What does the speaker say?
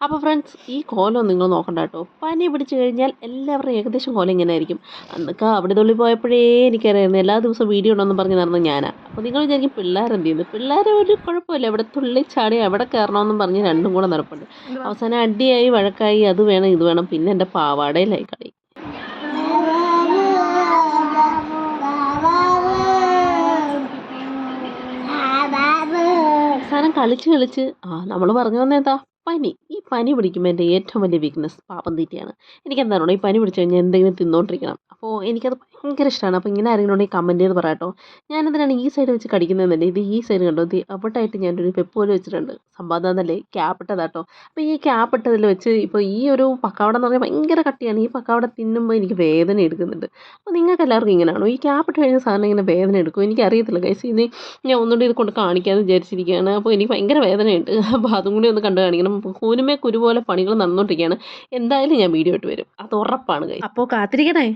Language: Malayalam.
അപ്പോൾ ഫ്രണ്ട്സ് ഈ കോലം നിങ്ങൾ നോക്കണ്ട കേട്ടോ. പനി പിടിച്ചു കഴിഞ്ഞാൽ എല്ലാവരുടെയും ഏകദേശം കോലം ഇങ്ങനെ ആയിരിക്കും. അന്നൊക്കെ അവിടെ തുള്ളി പോയപ്പോഴേ എനിക്കറിയായിരുന്നു എല്ലാ ദിവസവും വീഡിയോ ഉണ്ടെന്ന് പറഞ്ഞ് നടന്ന ഞാനാ. അപ്പോൾ നിങ്ങൾ വിചാരിക്കും പിള്ളേരെന്ത് ചെയ്യുന്നു? പിള്ളേർ ഒരു കുഴപ്പമില്ല, ഇവിടെ തുള്ളി ചാടി എവിടെ കയറണമെന്നും പറഞ്ഞ് രണ്ടും കൂടെ നടപ്പുണ്ട്. അവസാനം അടിയായി വഴക്കായി, അത് വേണം ഇത് വേണം, പിന്നെ എൻ്റെ പാവാടയിലായി കളി. അവസാനം കളിച്ച് നമ്മൾ പറഞ്ഞു വന്നേതാ പനി. ഈ പനി പിടിക്കുമ്പോൾ എൻ്റെ ഏറ്റവും വലിയ വീക്ക്നെസ് പാപം തീറ്റയാണ്. എനിക്കെന്താണോ ഈ പനി പിടിച്ചു കഴിഞ്ഞാൽ എന്തെങ്കിലും തിന്നുകൊണ്ടിരിക്കണം. അപ്പോൾ എനിക്കത് ഭയങ്കര ഇഷ്ടമാണ്. അപ്പോൾ ഇങ്ങനെ ആരെങ്കിലും ഉണ്ടെങ്കിൽ കമൻറ്റ് ചെയ്ത് പറയാട്ടോ. ഞാനെന്തിനാണ് ഈ സൈഡ് വെച്ച് കടിക്കുന്നതെന്നല്ലേ, ഇത് ഈ സൈഡ് കണ്ടോ, ഇത് അവിട്ടായിട്ട് ഞാനൊരു പെപ്പ് പോലെ വെച്ചിട്ടുണ്ട്. സംഭവം എന്നല്ലേ ക്യാപ്പിട്ടതാട്ടോ. അപ്പോൾ ഈ ക്യാപ്പിട്ടതിൽ വെച്ച് ഇപ്പോൾ ഈ ഒരു പക്കാവട എന്ന് പറഞ്ഞാൽ ഭയങ്കര കട്ടിയാണ്. ഈ പക്കാവട തിന്നുമ്പോൾ എനിക്ക് വേദന എടുക്കുന്നുണ്ട്. അപ്പോൾ നിങ്ങൾക്ക് എല്ലാവർക്കും ഇങ്ങനെയാണോ? ഈ ക്യാപ്പിട്ട് കഴിഞ്ഞ സാധനം ഇങ്ങനെ വേദന എടുക്കും? എനിക്കറിയത്തില്ല ഗൈസ്. ഇനി ഞാൻ ഒന്നുകൂടി ഇത് കൊണ്ട് കാണിക്കാമെന്ന് വിചാരിച്ചിരിക്കുകയാണ്. അപ്പോൾ എനിക്ക് ഭയങ്കര വേദനയുണ്ട്. അപ്പോൾ അതും കൂടി ഒന്ന് കണ്ടു കാണിക്കണം. കൂനുമേ കുരു പോലെ പണികൾ നടന്നുകൊണ്ടിരിക്കുകയാണ്. എന്തായാലും ഞാൻ വീഡിയോ ഇട്ട് വരും, അത് ഉറപ്പാണ് ഗൈസ്. അപ്പോൾ കാത്തിരിക്കണേ.